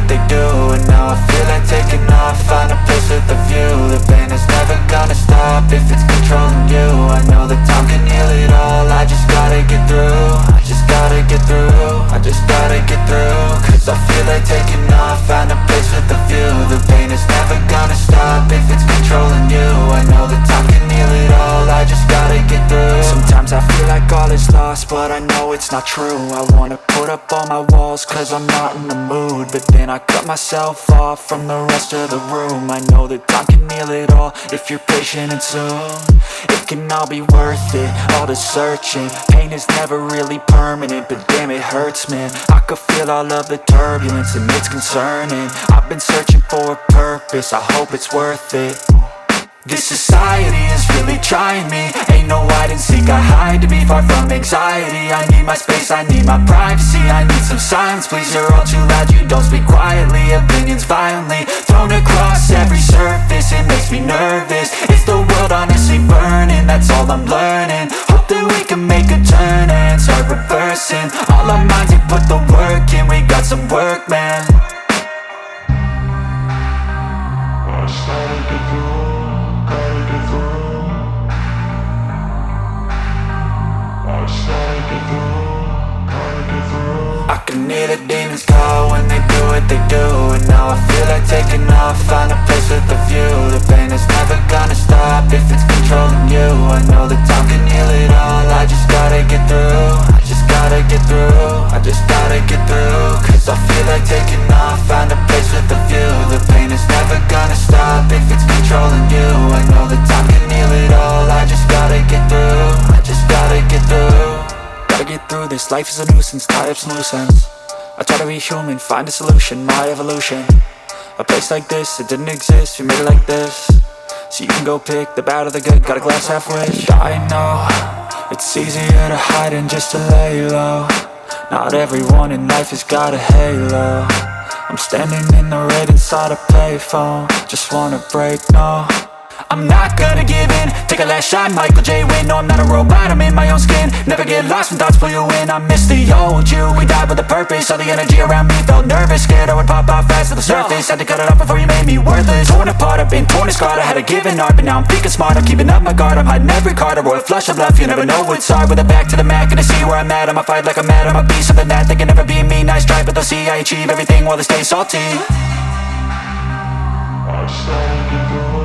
they do, and now I feel like taking off. Find a place with a view. The pain is never gonna stop if it's controlling you. I know that time can heal it all. I just gotta get through. I just gotta get through. I just gotta get through. Cause I feel like taking off. Find a place with a view. The pain is never gonna stop if it's controlling you. I know that time can heal it all. I just gotta get through. Sometimes I feel like all is lost, but I know it's not true. I wanna put up all my walls cause I'm not in the mood, but then I cut myself off from the rest of the room. I know that time can heal it all if you're patient, and soon it can all be worth it, all the searching. Pain is never really permanent, but damn it hurts, man. I could feel all of the turbulence and it's concerning. I've been searching for a purpose, I hope it's worth it. This society is really trying me. Ain't no hide and seek, I hide to be far from anxiety. I need my space, I need my privacy. I need some silence, please, you're all too loud. You don't speak quietly, opinions violently thrown across every surface. It makes me nervous, it's the world honestly burning. That's all I'm learning, hope that we can make a turn and start reversing. All our minds, we put the work in, we got some work, man. I started to grow. I can hear the demons call when they do what they do, and now I feel like taking off. Find a place with a view. The pain is never gonna stop if it's controlling you. I know that time can heal it all. I just gotta get through. I just gotta get through. I just gotta get through. Cause I feel like taking off. Find a place with a view. The pain is never gonna stop if it's controlling you. I know that time can heal it all. I just gotta get through. I just gotta get through. Gotta get through this, life is a nuisance, tie up some loose ends. I try to be human, find a solution, my evolution. A place like this, it didn't exist, we made it like this. So you can go pick the bad or the good, got a glass half wish. I know, it's easier to hide than just to lay low. Not everyone in life has got a halo. I'm standing in the red inside a payphone. Just wanna break, no, I'm not gonna give in. Take a last shot, Michael J. Win. No, I'm not a robot, I'm in my own skin. Never get lost when thoughts pull you in. I miss the old you, we died with a purpose. All the energy around me felt nervous, scared I would pop off fast to the surface. Had to cut it off before you made me worthless. Torn apart, I've been torn and scarred. I had a given art, but now I'm thinking smart. I'm keeping up my guard, I'm hiding every card. A royal flush of left, you never know what's hard. With a back to the mat, gonna see where I'm at. I'ma fight like I'm mad, I'ma be something that they can never be me. Nice try, but they'll see I achieve everything while they stay salty. I started to grow.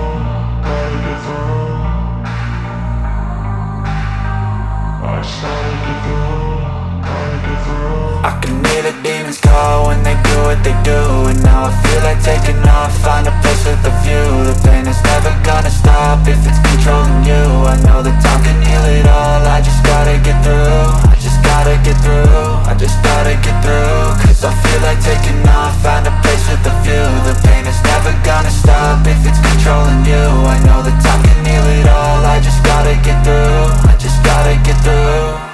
I can hear the demons call when they do what they do, and now I feel like taking off. Find a place with a view. The pain is never gonna stop if it's controlling you. I know that time can heal it all. I just gotta get through. I just gotta get through. I just gotta get through. Cause I feel like taking off. Find a place with a view. The pain is never gonna stop if it's controlling you. I know that time can heal it all. I just gotta get through. I just gotta get through.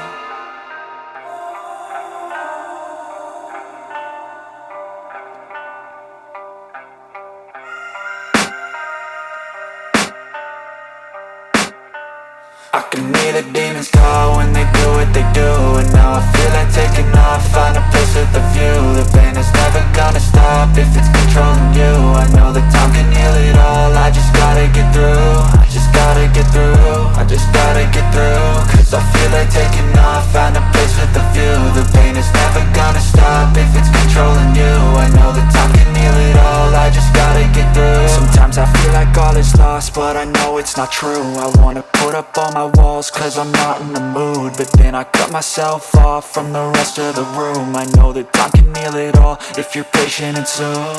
I can hear the demons call when they do what they do, and now I feel like taking off. Find a place with a view. The pain is never gonna stop if it's controlling you. I know that time can heal it all. I just gotta get through. I just gotta get through. I just gotta get through. Cause I feel like taking off. Find a place with a view. The pain is never gonna stop if it's controlling you. I know that time can heal it all. I just gotta get through. Sometimes I feel like all is lost, but I know it's not true. I wanna put up all my walls cause I'm not in the mood, but then I cut myself off from the rest of the room. I know that time can heal it all if you're patient, and soon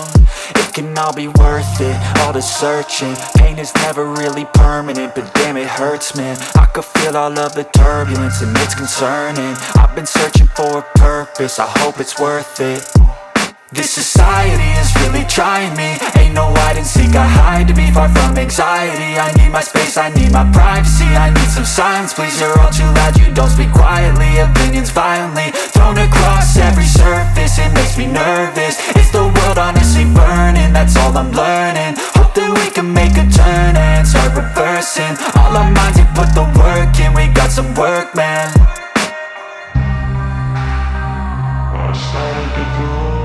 it can all be worth it, all the searching. Pain is never really permanent, but damn it hurts, man. I could feel all of the turbulence and it's concerning. I've been searching for a purpose, I hope it's worth it. This society is really trying me. Ain't no hide and seek, I hide to be far from anxiety. I need my space, I need my privacy. I need some silence, please, you're all too loud. You don't speak quietly, opinions violently thrown across every surface. It makes me nervous, it's the world honestly burning. That's all I'm learning, hope that we can make a turn and start reversing. All our minds, we put the work in, we got some work, man. I started to grow.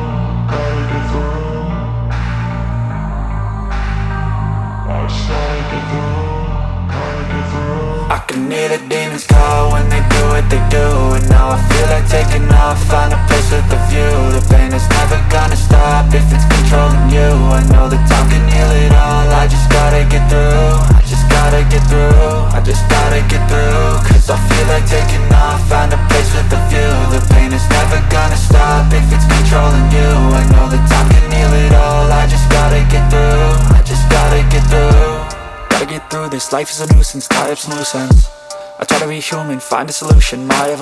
feel like taking off, find a place with a view. The pain is never gonna stop if it's controlling you. I know that time can heal it all, I just gotta get through. I just gotta get through. Gotta get through this, life is a nuisance, tie up some loose ends. I try to be human, find a solution, my evolution.